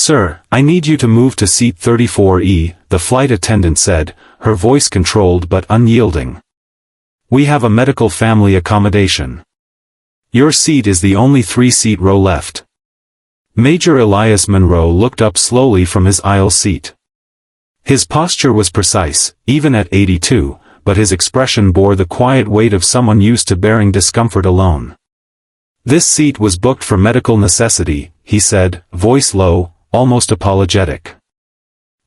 "Sir, I need you to move to seat 34E, the flight attendant said, her voice controlled but unyielding. "We have a medical family accommodation. Your seat is the only 3-seat row left." Major Elias Monroe looked up slowly from his aisle seat. His posture was precise, even at 82, but his expression bore the quiet weight of someone used to bearing discomfort alone. "This seat was booked for medical necessity," he said, voice low, almost apologetic.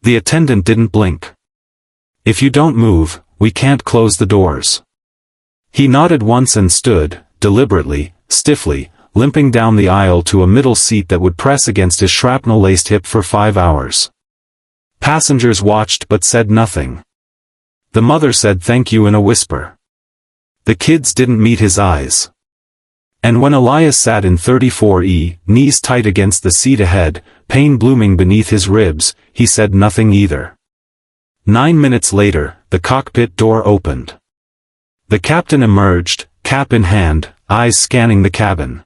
The attendant didn't blink. "If you don't move, we can't close the doors." He nodded once and stood, deliberately, stiffly, limping down the aisle to a middle seat that would press against his shrapnel-laced hip for 5 hours. Passengers watched but said nothing. The mother said thank you in a whisper. The kids didn't meet his eyes. And when Elias sat in 34E, knees tight against the seat ahead, pain blooming beneath his ribs, he said nothing either. 9 minutes later, the cockpit door opened. The captain emerged, cap in hand, eyes scanning the cabin.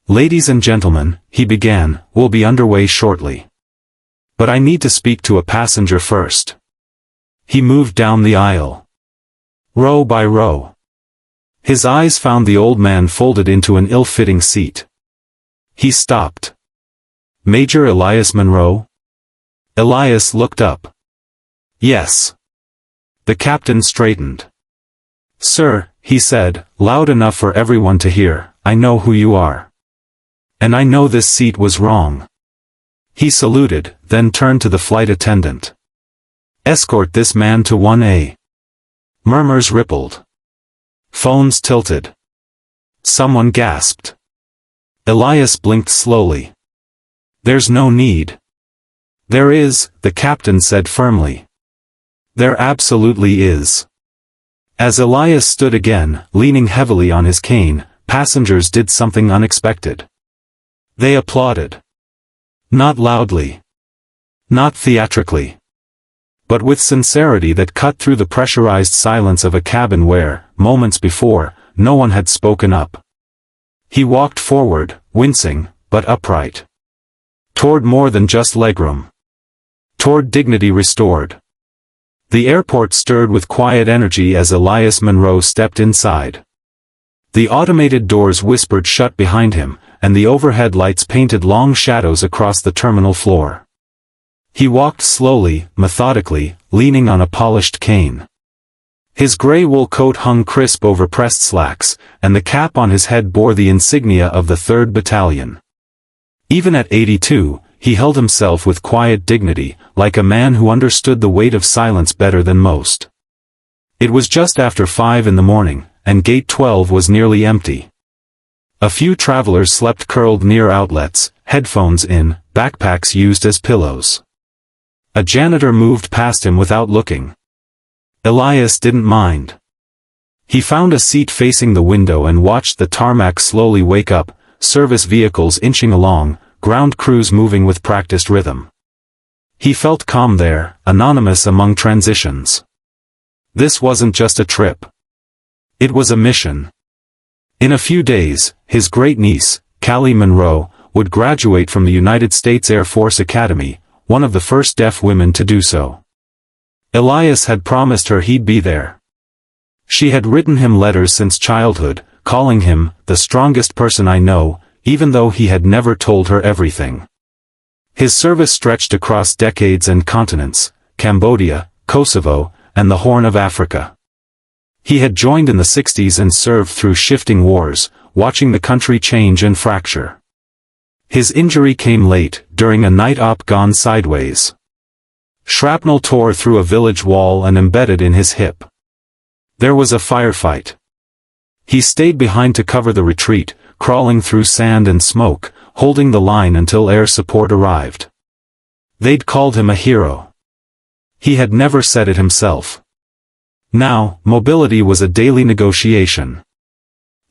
"Ladies and gentlemen," he began, "we'll be underway shortly. But I need to speak to a passenger first." He moved down the aisle. Row by row. His eyes found the old man folded into an ill-fitting seat. He stopped. "Major Elias Monroe?" Elias looked up. "Yes." The captain straightened. "Sir," he said, loud enough for everyone to hear, "I know who you are. And I know this seat was wrong." He saluted, then turned to the flight attendant. "Escort this man to 1A. Murmurs rippled. Phones tilted. Someone gasped. Elias blinked slowly. "There's no need." "There is," the captain said firmly. "There absolutely is." As Elias stood again, leaning heavily on his cane, passengers did something unexpected. They applauded. Not loudly. Not theatrically. But with sincerity that cut through the pressurized silence of a cabin where, moments before, no one had spoken up. He walked forward, wincing, but upright. Toward more than just legroom. Toward dignity restored. The airport stirred with quiet energy as Elias Monroe stepped inside. The automated doors whispered shut behind him, and the overhead lights painted long shadows across the terminal floor. He walked slowly, methodically, leaning on a polished cane. His gray wool coat hung crisp over pressed slacks, and the cap on his head bore the insignia of the 3rd Battalion. Even at 82, he held himself with quiet dignity, like a man who understood the weight of silence better than most. It was just after 5 in the morning, and Gate 12 was nearly empty. A few travelers slept curled near outlets, headphones in, backpacks used as pillows. A janitor moved past him without looking. Elias didn't mind. He found a seat facing the window and watched the tarmac slowly wake up, service vehicles inching along, ground crews moving with practiced rhythm. He felt calm there, anonymous among transitions. This wasn't just a trip. It was a mission. In a few days, his great-niece, Callie Monroe, would graduate from the United States Air Force Academy, one of the first deaf women to do so. Elias had promised her he'd be there. She had written him letters since childhood, calling him, "the strongest person I know," even though he had never told her everything. His service stretched across decades and continents, Cambodia, Kosovo, and the Horn of Africa. He had joined in the 60s and served through shifting wars, watching the country change and fracture. His injury came late, during a night op gone sideways. Shrapnel tore through a village wall and embedded in his hip. There was a firefight. He stayed behind to cover the retreat, crawling through sand and smoke, holding the line until air support arrived. They'd called him a hero. He had never said it himself. Now, mobility was a daily negotiation.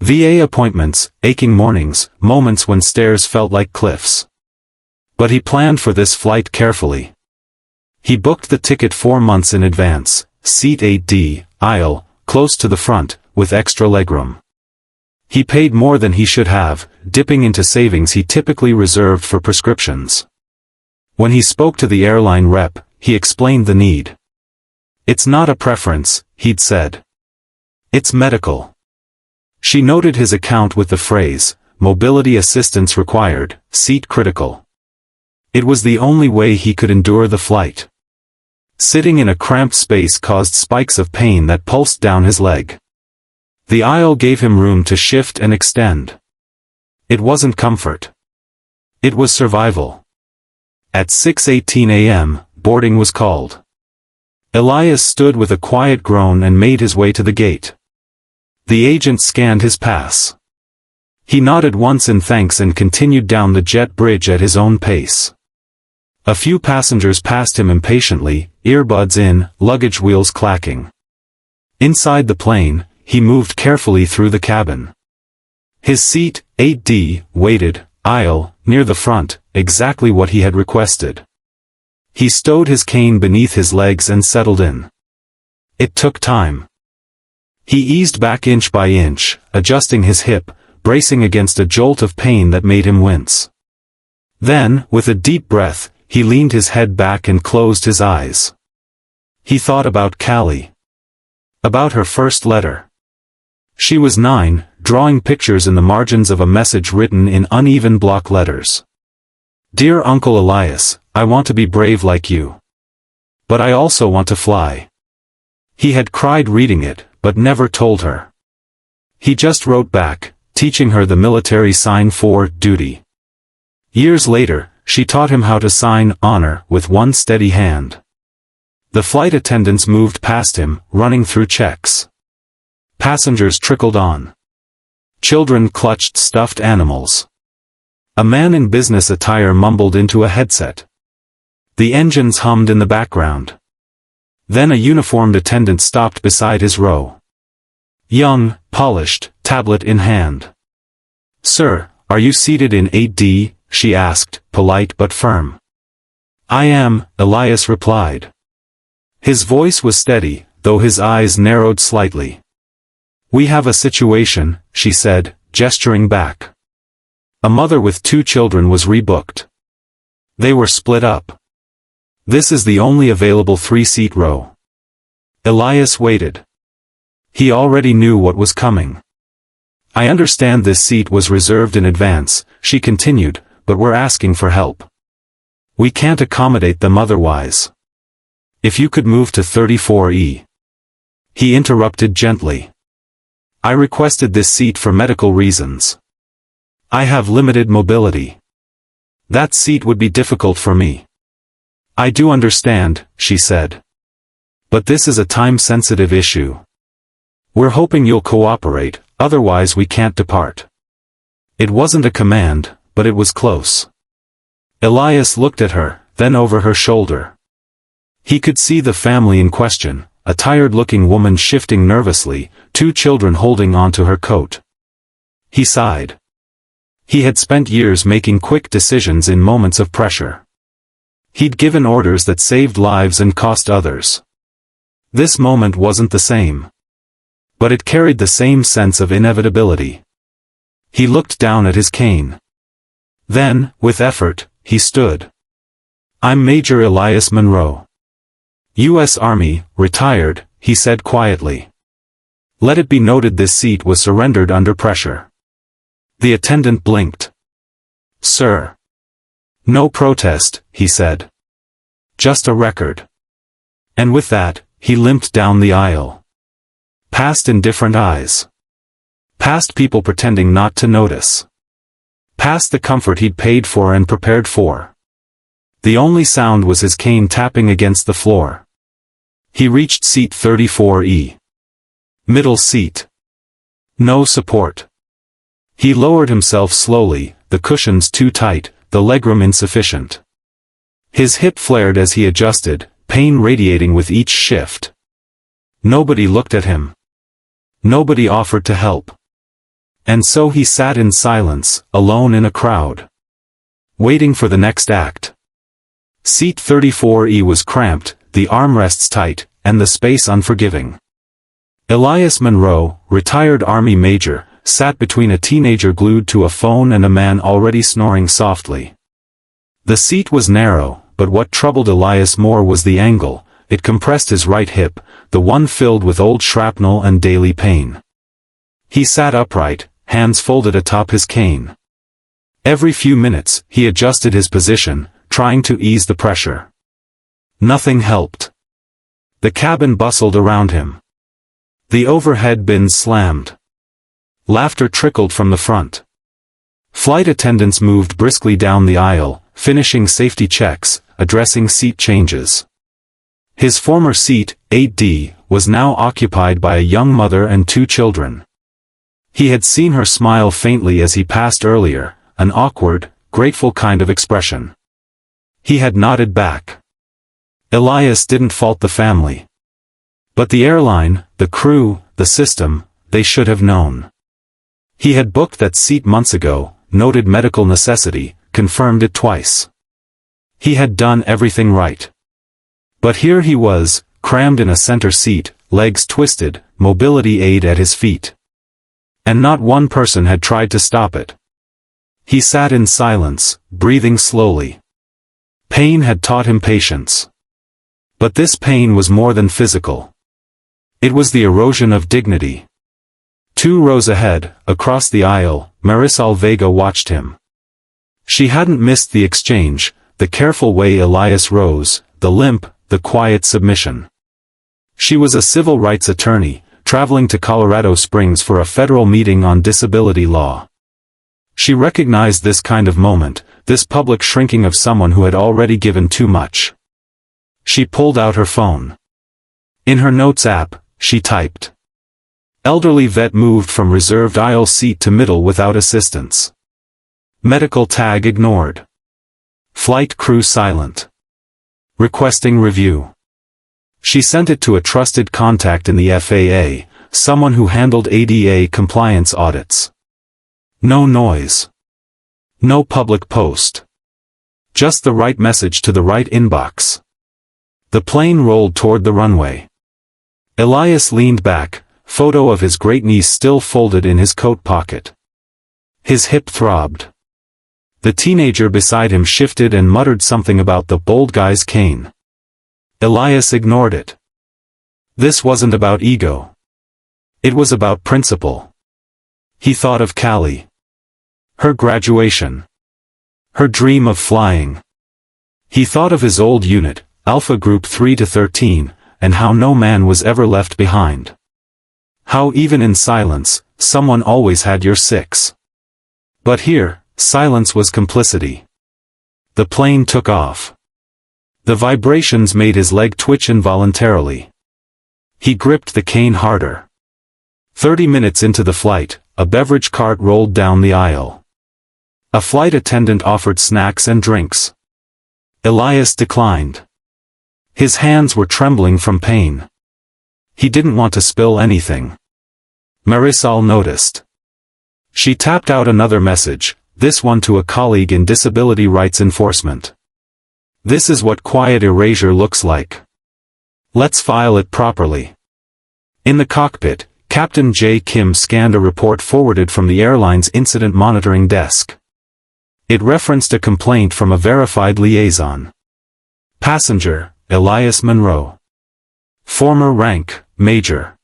VA appointments, aching mornings, moments when stairs felt like cliffs. But he planned for this flight carefully. He booked the ticket 4 months in advance, seat 8D, aisle, close to the front, with extra legroom. He paid more than he should have, dipping into savings he typically reserved for prescriptions. When he spoke to the airline rep, he explained the need. "It's not a preference," he'd said. "It's medical." She noted his account with the phrase, "mobility assistance required, seat critical." It was the only way he could endure the flight. Sitting in a cramped space caused spikes of pain that pulsed down his leg. The aisle gave him room to shift and extend. It wasn't comfort. It was survival. At 6:18 a.m., boarding was called. Elias stood with a quiet groan and made his way to the gate. The agent scanned his pass. He nodded once in thanks and continued down the jet bridge at his own pace. A few passengers passed him impatiently, earbuds in, luggage wheels clacking. Inside the plane, he moved carefully through the cabin. His seat, 8D, waited, aisle, near the front, exactly what he had requested. He stowed his cane beneath his legs and settled in. It took time. He eased back inch by inch, adjusting his hip, bracing against a jolt of pain that made him wince. Then, with a deep breath, he leaned his head back and closed his eyes. He thought about Callie. About her first letter. She was 9, drawing pictures in the margins of a message written in uneven block letters. "Dear Uncle Elias, I want to be brave like you. But I also want to fly." He had cried reading it, but never told her. He just wrote back, teaching her the military sign for duty. Years later, she taught him how to sign honor with one steady hand. The flight attendants moved past him, running through checks. Passengers trickled on. Children clutched stuffed animals. A man in business attire mumbled into a headset. The engines hummed in the background. Then a uniformed attendant stopped beside his row. Young, polished, tablet in hand. "Sir, are you seated in 8D?" she asked, polite but firm. "I am," Elias replied. His voice was steady, though his eyes narrowed slightly. "We have a situation," she said, gesturing back. A mother with 2 children was rebooked. They were split up. "This is the only available 3-seat row." Elias waited. He already knew what was coming. "I understand this seat was reserved in advance," she continued, "but we're asking for help. We can't accommodate them otherwise. If you could move to 34E. He interrupted gently. "I requested this seat for medical reasons. I have limited mobility. That seat would be difficult for me." "I do understand," she said. "But this is a time-sensitive issue. We're hoping you'll cooperate, otherwise we can't depart." It wasn't a command, but it was close. Elias looked at her, then over her shoulder. He could see the family in question, a tired-looking woman shifting nervously, 2 children holding onto her coat. He sighed. He had spent years making quick decisions in moments of pressure. He'd given orders that saved lives and cost others. This moment wasn't the same. But it carried the same sense of inevitability. He looked down at his cane. Then, with effort, he stood. "I'm Major Elias Monroe. U.S. Army, retired," he said quietly. "Let it be noted this seat was surrendered under pressure." The attendant blinked. "Sir." "No protest," he said. "Just a record." And with that, he limped down the aisle. Past indifferent eyes. Past people pretending not to notice. Past the comfort he'd paid for and prepared for. The only sound was his cane tapping against the floor. He reached seat 34E. Middle seat. No support. He lowered himself slowly, the cushions too tight, the legroom insufficient. His hip flared as he adjusted, pain radiating with each shift. Nobody looked at him. Nobody offered to help. And so he sat in silence, alone in a crowd. Waiting for the next act. Seat 34E was cramped, the armrests tight, and the space unforgiving. Elias Monroe, retired Army major, sat between a teenager glued to a phone and a man already snoring softly. The seat was narrow, but what troubled Elias more was the angle. It compressed his right hip, the one filled with old shrapnel and daily pain. He sat upright, hands folded atop his cane. Every few minutes, he adjusted his position, trying to ease the pressure. Nothing helped. The cabin bustled around him. The overhead bins slammed. Laughter trickled from the front. Flight attendants moved briskly down the aisle, finishing safety checks, addressing seat changes. His former seat, 8D, was now occupied by a young mother and 2 children. He had seen her smile faintly as he passed earlier, an awkward, grateful kind of expression. He had nodded back. Elias didn't fault the family. But the airline, the crew, the system, they should have known. He had booked that seat months ago, noted medical necessity, confirmed it twice. He had done everything right. But here he was, crammed in a center seat, legs twisted, mobility aid at his feet. And not one person had tried to stop it. He sat in silence, breathing slowly. Pain had taught him patience. But this pain was more than physical. It was the erosion of dignity. 2 rows ahead, across the aisle, Marisol Vega watched him. She hadn't missed the exchange, the careful way Elias rose, the limp, the quiet submission. She was a civil rights attorney, traveling to Colorado Springs for a federal meeting on disability law. She recognized this kind of moment, this public shrinking of someone who had already given too much. She pulled out her phone. In her notes app, she typed. Elderly vet moved from reserved aisle seat to middle without assistance. Medical tag ignored. Flight crew silent. Requesting review. She sent it to a trusted contact in the FAA, someone who handled ADA compliance audits. No noise. No public post. Just the right message to the right inbox. The plane rolled toward the runway. Elias leaned back, photo of his great niece still folded in his coat pocket. His hip throbbed. The teenager beside him shifted and muttered something about the bold guy's cane. Elias ignored it. This wasn't about ego. It was about principle. He thought of Callie. Her graduation. Her dream of flying. He thought of his old unit, Alpha Group 3 to 13, and how no man was ever left behind. How even in silence, someone always had your 6. But here, silence was complicity. The plane took off. The vibrations made his leg twitch involuntarily. He gripped the cane harder. 30 minutes into the flight, a beverage cart rolled down the aisle. A flight attendant offered snacks and drinks. Elias declined. His hands were trembling from pain. He didn't want to spill anything. Marisol noticed. She tapped out another message, this one to a colleague in disability rights enforcement. This is what quiet erasure looks like. Let's file it properly. In the cockpit, Captain J. Kim scanned a report forwarded from the airline's incident monitoring desk. It referenced a complaint from a verified liaison. Passenger, Elias Monroe. Former rank, Major.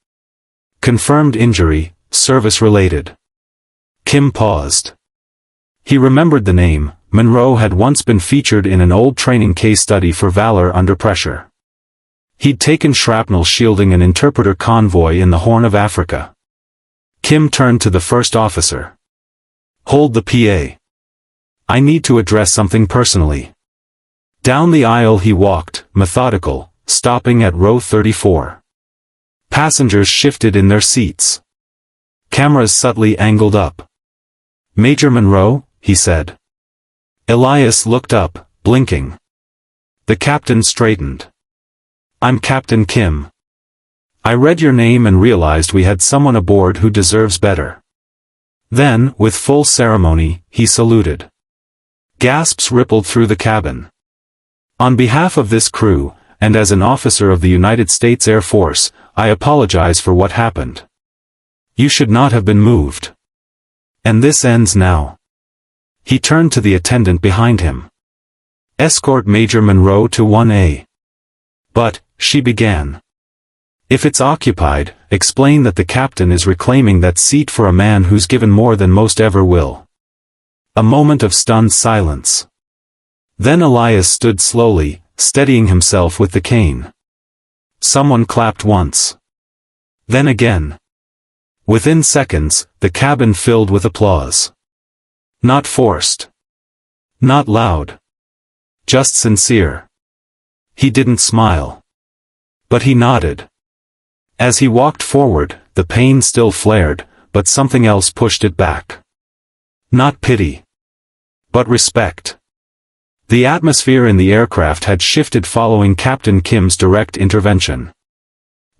Confirmed injury, service-related. Kim paused. He remembered the name. Monroe had once been featured in an old training case study for valor under pressure. He'd taken shrapnel shielding an interpreter convoy in the Horn of Africa. Kim turned to the first officer. Hold the PA. I need to address something personally. Down the aisle he walked, methodical, stopping at row 34. Passengers shifted in their seats. Cameras subtly angled up. Major Monroe, he said. Elias looked up, blinking. The captain straightened. I'm Captain Kim. I read your name and realized we had someone aboard who deserves better. Then, with full ceremony, he saluted. Gasps rippled through the cabin. On behalf of this crew, and as an officer of the United States Air Force, I apologize for what happened. You should not have been moved. And this ends now. He turned to the attendant behind him. Escort Major Monroe to 1A. But, she began. If it's occupied, explain that the captain is reclaiming that seat for a man who's given more than most ever will. A moment of stunned silence. Then Elias stood slowly, steadying himself with the cane. Someone clapped once. Then again. Within seconds, the cabin filled with applause. Not forced. Not loud. Just sincere. He didn't smile. But he nodded. As he walked forward, the pain still flared, but something else pushed it back. Not pity. But respect. The atmosphere in the aircraft had shifted following Captain Kim's direct intervention.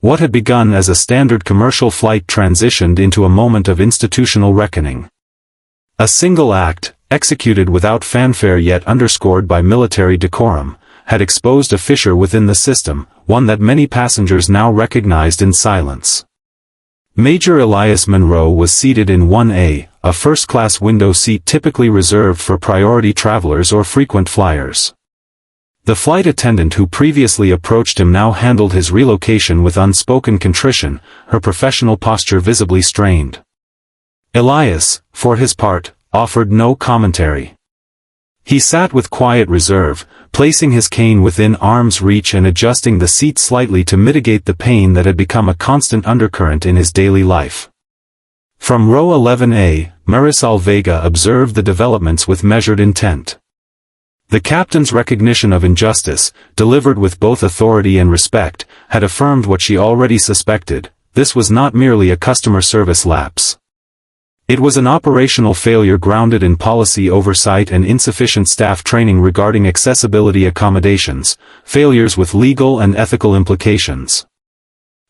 What had begun as a standard commercial flight transitioned into a moment of institutional reckoning. A single act, executed without fanfare yet underscored by military decorum, had exposed a fissure within the system, one that many passengers now recognized in silence. Major Elias Monroe was seated in 1A, a first-class window seat typically reserved for priority travelers or frequent flyers. The flight attendant who previously approached him now handled his relocation with unspoken contrition, her professional posture visibly strained. Elias, for his part, offered no commentary. He sat with quiet reserve, placing his cane within arm's reach and adjusting the seat slightly to mitigate the pain that had become a constant undercurrent in his daily life. From row 11A, Marisol Vega observed the developments with measured intent. The captain's recognition of injustice, delivered with both authority and respect, had affirmed what she already suspected: this was not merely a customer service lapse. It was an operational failure grounded in policy oversight and insufficient staff training regarding accessibility accommodations, failures with legal and ethical implications.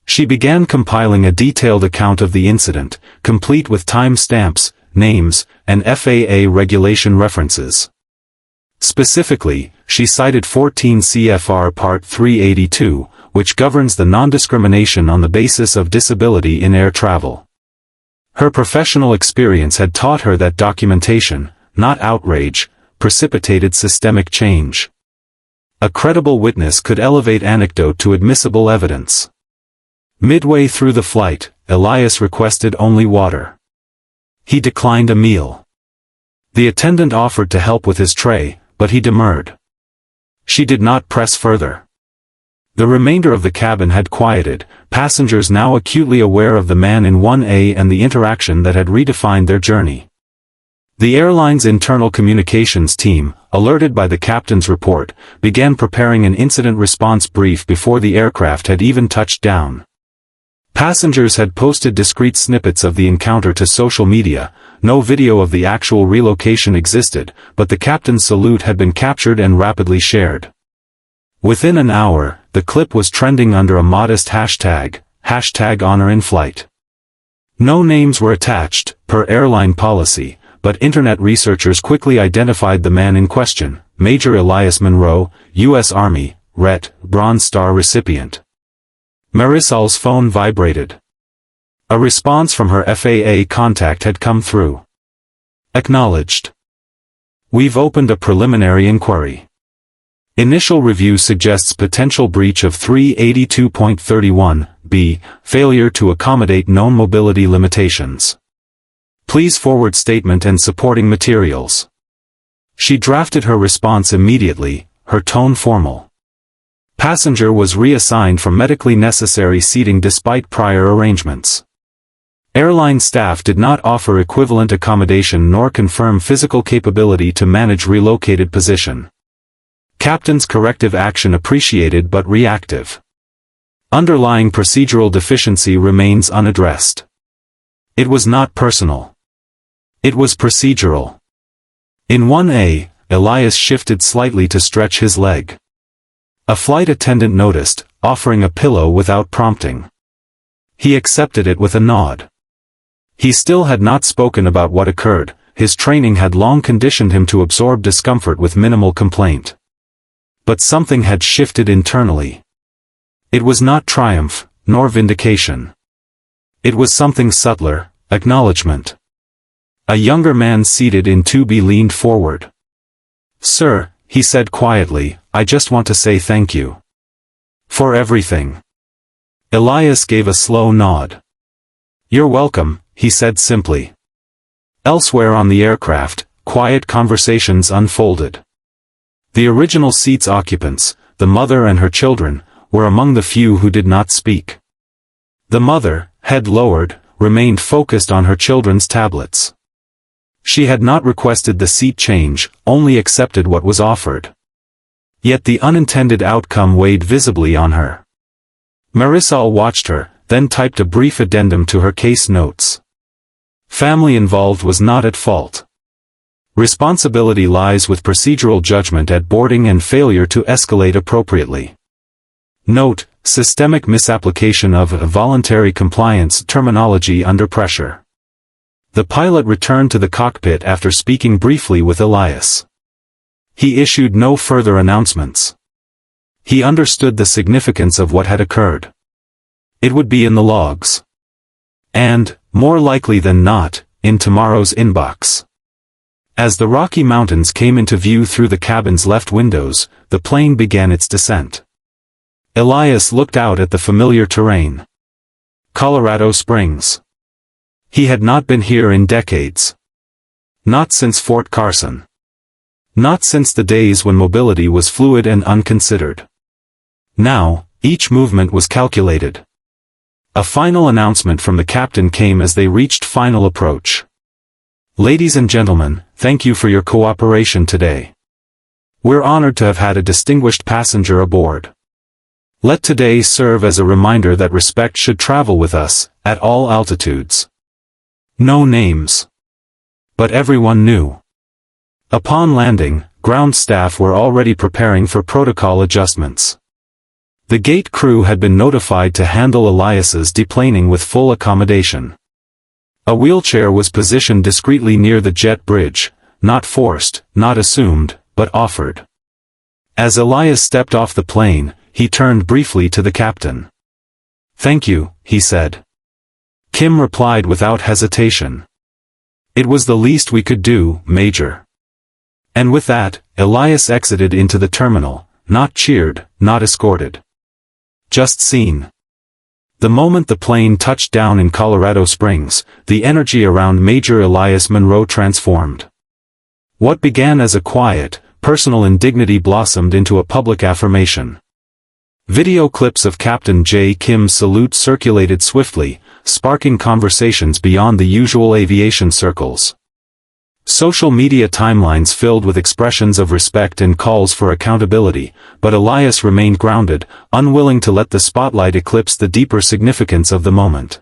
She began compiling a detailed account of the incident, complete with time stamps, names, and FAA regulation references. Specifically, she cited 14 CFR Part 382, which governs the non-discrimination on the basis of disability in air travel. Her professional experience had taught her that documentation, not outrage, precipitated systemic change. A credible witness could elevate anecdote to admissible evidence. Midway through the flight, Elias requested only water. He declined a meal. The attendant offered to help with his tray, but he demurred. She did not press further. The remainder of the cabin had quieted, passengers now acutely aware of the man in 1A and the interaction that had redefined their journey. The airline's internal communications team, alerted by the captain's report, began preparing an incident response brief before the aircraft had even touched down. Passengers had posted discrete snippets of the encounter to social media. No video of the actual relocation existed, but the captain's salute had been captured and rapidly shared. Within an hour, the clip was trending under a modest hashtag honor in flight. No names were attached, per airline policy, but internet researchers quickly identified the man in question: Major Elias Monroe, U.S. Army, RET, Bronze Star recipient. Marisol's phone vibrated. A response from her FAA contact had come through. Acknowledged. We've opened a preliminary inquiry. Initial review suggests potential breach of 382.31(b), failure to accommodate known mobility limitations. Please forward statement and supporting materials. She drafted her response immediately, her tone formal. Passenger was reassigned for medically necessary seating despite prior arrangements. Airline staff did not offer equivalent accommodation nor confirm physical capability to manage relocated position. Captain's corrective action appreciated but reactive. Underlying procedural deficiency remains unaddressed. It was not personal. It was procedural. In 1A, Elias shifted slightly to stretch his leg. A flight attendant noticed, offering a pillow without prompting. He accepted it with a nod. He still had not spoken about what occurred. His training had long conditioned him to absorb discomfort with minimal complaint. But something had shifted internally. It was not triumph, nor vindication. It was something subtler: acknowledgement. A younger man seated in 2B leaned forward. "Sir, he said quietly, I just want to say thank you. For everything. Elias gave a slow nod. You're welcome, he said simply. Elsewhere on the aircraft, quiet conversations unfolded. The original seat's occupants, the mother and her children, were among the few who did not speak. The mother, head lowered, remained focused on her children's tablets. She had not requested the seat change, only accepted what was offered. Yet the unintended outcome weighed visibly on her. Marisol watched her, then typed a brief addendum to her case notes. Family involved was not at fault. Responsibility lies with procedural judgment at boarding and failure to escalate appropriately. Note, systemic misapplication of voluntary compliance terminology under pressure. The pilot returned to the cockpit after speaking briefly with Elias. He issued no further announcements. He understood the significance of what had occurred. It would be in the logs. And, more likely than not, in tomorrow's inbox. As the Rocky Mountains came into view through the cabin's left windows, the plane began its descent. Elias looked out at the familiar terrain. Colorado Springs. He had not been here in decades. Not since Fort Carson. Not since the days when mobility was fluid and unconsidered. Now, each movement was calculated. A final announcement from the captain came as they reached final approach. Ladies and gentlemen, thank you for your cooperation today. We're honored to have had a distinguished passenger aboard. Let today serve as a reminder that respect should travel with us, at all altitudes. No names. But everyone knew. Upon landing, ground staff were already preparing for protocol adjustments. The gate crew had been notified to handle Elias's deplaning with full accommodation. A wheelchair was positioned discreetly near the jet bridge, not forced, not assumed, but offered. As Elias stepped off the plane, he turned briefly to the captain. Thank you, he said. Kim replied without hesitation. It was the least we could do, Major. And with that, Elias exited into the terminal, not cheered, not escorted. Just seen. The moment the plane touched down in Colorado Springs, the energy around Major Elias Monroe transformed. What began as a quiet, personal indignity blossomed into a public affirmation. Video clips of Captain J. Kim's salute circulated swiftly, sparking conversations beyond the usual aviation circles. Social media timelines filled with expressions of respect and calls for accountability, but Elias remained grounded, unwilling to let the spotlight eclipse the deeper significance of the moment.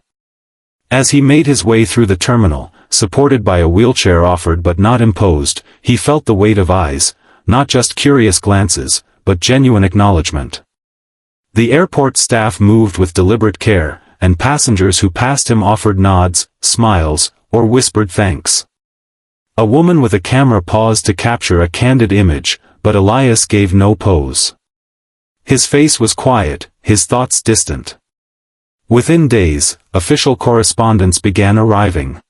As he made his way through the terminal, supported by a wheelchair offered but not imposed, he felt the weight of eyes, not just curious glances, but genuine acknowledgement. The airport staff moved with deliberate care, and passengers who passed him offered nods, smiles, or whispered thanks. A woman with a camera paused to capture a candid image, but Elias gave no pose. His face was quiet, his thoughts distant. Within days, official correspondence began arriving.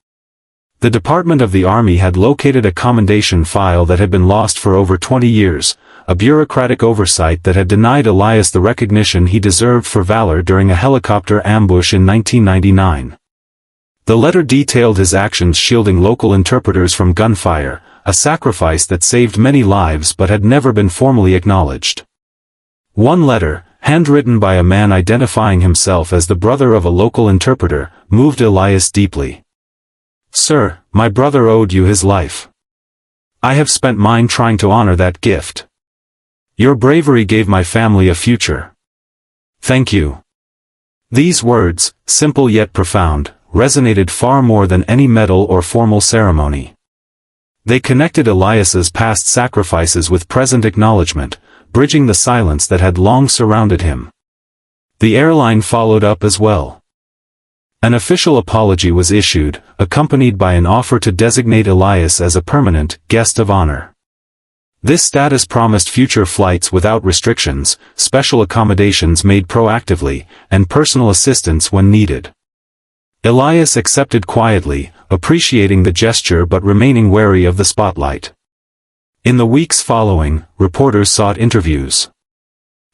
The Department of the Army had located a commendation file that had been lost for over 20 years, a bureaucratic oversight that had denied Elias the recognition he deserved for valor during a helicopter ambush in 1999. The letter detailed his actions shielding local interpreters from gunfire, a sacrifice that saved many lives but had never been formally acknowledged. One letter, handwritten by a man identifying himself as the brother of a local interpreter, moved Elias deeply. Sir, my brother owed you his life. I have spent mine trying to honor that gift. Your bravery gave my family a future. Thank you. These words, simple yet profound, resonated far more than any medal or formal ceremony. They connected Elias's past sacrifices with present acknowledgement, bridging the silence that had long surrounded him. The airline followed up as well. An official apology was issued, accompanied by an offer to designate Elias as a permanent guest of honor. This status promised future flights without restrictions, special accommodations made proactively, and personal assistance when needed. Elias accepted quietly, appreciating the gesture but remaining wary of the spotlight. In the weeks following, reporters sought interviews.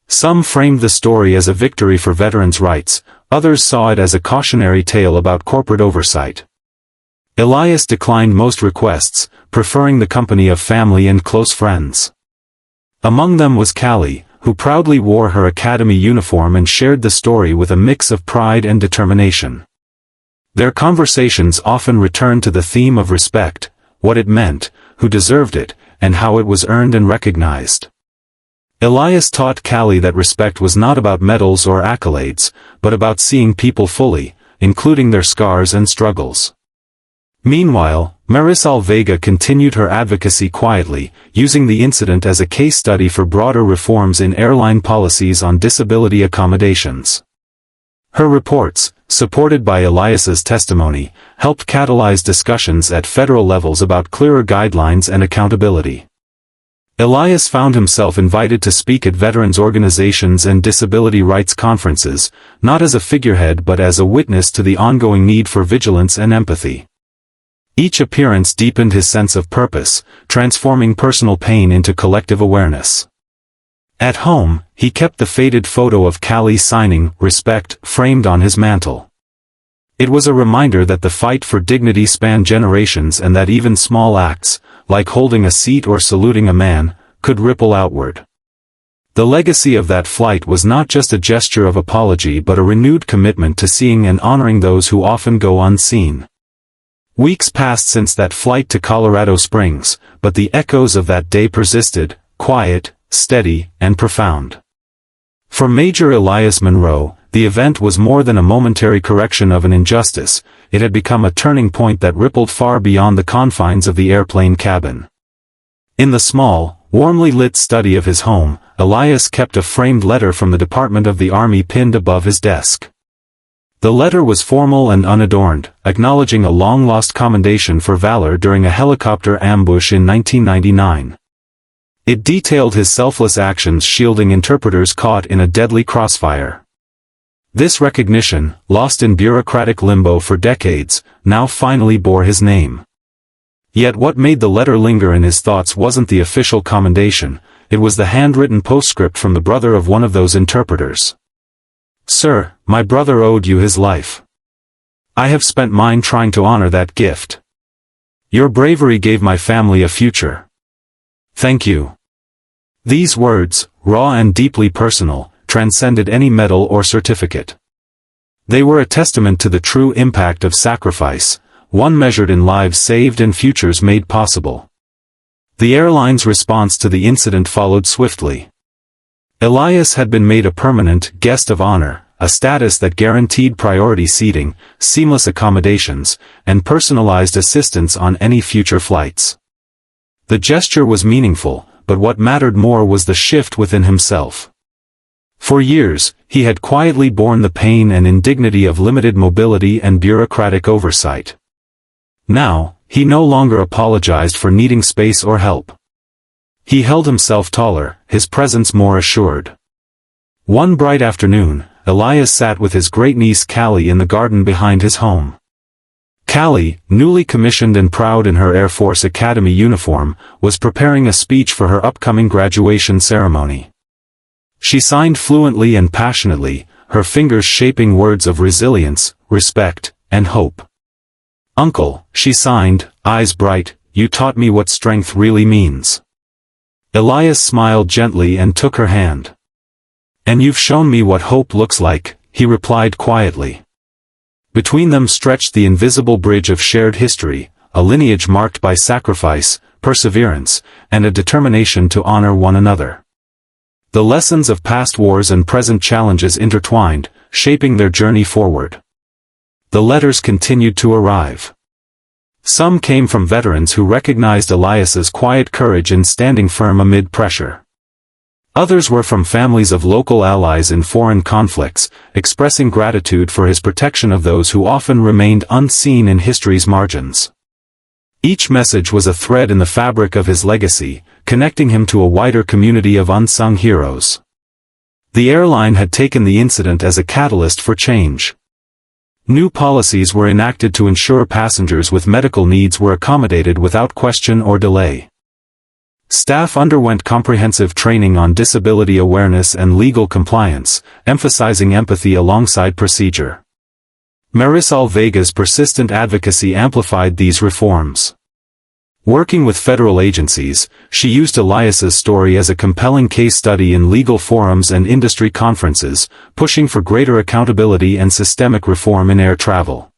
Some framed the story as a victory for veterans' rights, others saw it as a cautionary tale about corporate oversight. Elias declined most requests, preferring the company of family and close friends. Among them was Callie, who proudly wore her academy uniform and shared the story with a mix of pride and determination. Their conversations often returned to the theme of respect, what it meant, who deserved it, and how it was earned and recognized. Elias taught Callie that respect was not about medals or accolades, but about seeing people fully, including their scars and struggles. Meanwhile, Marisol Vega continued her advocacy quietly, using the incident as a case study for broader reforms in airline policies on disability accommodations. Her reports, supported by Elias's testimony, helped catalyze discussions at federal levels about clearer guidelines and accountability. Elias found himself invited to speak at veterans organizations and disability rights conferences, not as a figurehead but as a witness to the ongoing need for vigilance and empathy. Each appearance deepened his sense of purpose, transforming personal pain into collective awareness. At home, he kept the faded photo of Callie signing "Respect" framed on his mantle. It was a reminder that the fight for dignity spanned generations and that even small acts, like holding a seat or saluting a man, could ripple outward. The legacy of that flight was not just a gesture of apology but a renewed commitment to seeing and honoring those who often go unseen. Weeks passed since that flight to Colorado Springs, but the echoes of that day persisted, quiet, steady, and profound. For Major Elias Monroe, the event was more than a momentary correction of an injustice, it had become a turning point that rippled far beyond the confines of the airplane cabin. In the small, warmly lit study of his home, Elias kept a framed letter from the Department of the Army pinned above his desk. The letter was formal and unadorned, acknowledging a long-lost commendation for valor during a helicopter ambush in 1999. It detailed his selfless actions shielding interpreters caught in a deadly crossfire. This recognition, lost in bureaucratic limbo for decades, now finally bore his name. Yet what made the letter linger in his thoughts wasn't the official commendation, it was the handwritten postscript from the brother of one of those interpreters. "Sir, my brother owed you his life. I have spent mine trying to honor that gift. Your bravery gave my family a future. Thank you." These words, raw and deeply personal, transcended any medal or certificate. They were a testament to the true impact of sacrifice, one measured in lives saved and futures made possible. The airline's response to the incident followed swiftly. Elias had been made a permanent guest of honor, a status that guaranteed priority seating, seamless accommodations, and personalized assistance on any future flights. The gesture was meaningful, but what mattered more was the shift within himself. For years, he had quietly borne the pain and indignity of limited mobility and bureaucratic oversight. Now, he no longer apologized for needing space or help. He held himself taller, his presence more assured. One bright afternoon, Elias sat with his great-niece Callie in the garden behind his home. Callie, newly commissioned and proud in her Air Force Academy uniform, was preparing a speech for her upcoming graduation ceremony. She signed fluently and passionately, her fingers shaping words of resilience, respect, and hope. "Uncle," she signed, eyes bright, "you taught me what strength really means." Elias smiled gently and took her hand. "And you've shown me what hope looks like," he replied quietly. Between them stretched the invisible bridge of shared history, a lineage marked by sacrifice, perseverance, and a determination to honor one another. The lessons of past wars and present challenges intertwined, shaping their journey forward. The letters continued to arrive. Some came from veterans who recognized Elias's quiet courage in standing firm amid pressure. Others were from families of local allies in foreign conflicts, expressing gratitude for his protection of those who often remained unseen in history's margins. Each message was a thread in the fabric of his legacy, connecting him to a wider community of unsung heroes. The airline had taken the incident as a catalyst for change. New policies were enacted to ensure passengers with medical needs were accommodated without question or delay. Staff underwent comprehensive training on disability awareness and legal compliance, emphasizing empathy alongside procedure. Marisol Vega's persistent advocacy amplified these reforms. Working with federal agencies, she used Elias's story as a compelling case study in legal forums and industry conferences, pushing for greater accountability and systemic reform in air travel.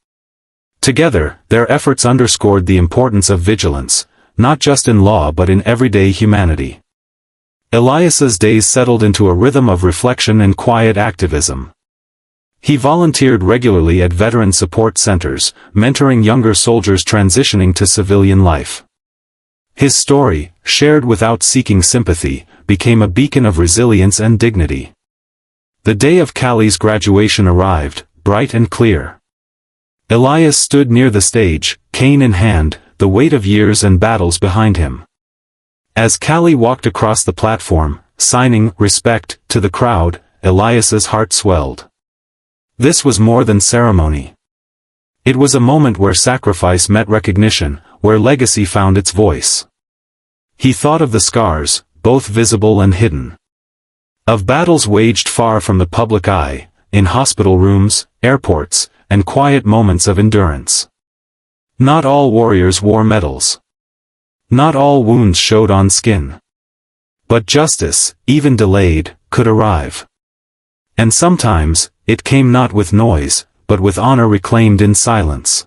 Together, their efforts underscored the importance of vigilance, not just in law but in everyday humanity. Elias's days settled into a rhythm of reflection and quiet activism. He volunteered regularly at veteran support centers, mentoring younger soldiers transitioning to civilian life. His story, shared without seeking sympathy, became a beacon of resilience and dignity. The day of Callie's graduation arrived, bright and clear. Elias stood near the stage, cane in hand, the weight of years and battles behind him. As Callie walked across the platform, signing "Respect" to the crowd, Elias's heart swelled. This was more than ceremony. It was a moment where sacrifice met recognition, where legacy found its voice. He thought of the scars, both visible and hidden. Of battles waged far from the public eye, in hospital rooms, airports, and quiet moments of endurance. Not all warriors wore medals. Not all wounds showed on skin. But justice, even delayed, could arrive. And sometimes, it came not with noise, but with honor reclaimed in silence.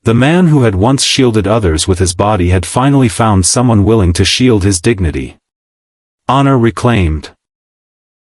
The man who had once shielded others with his body had finally found someone willing to shield his dignity. Honor reclaimed.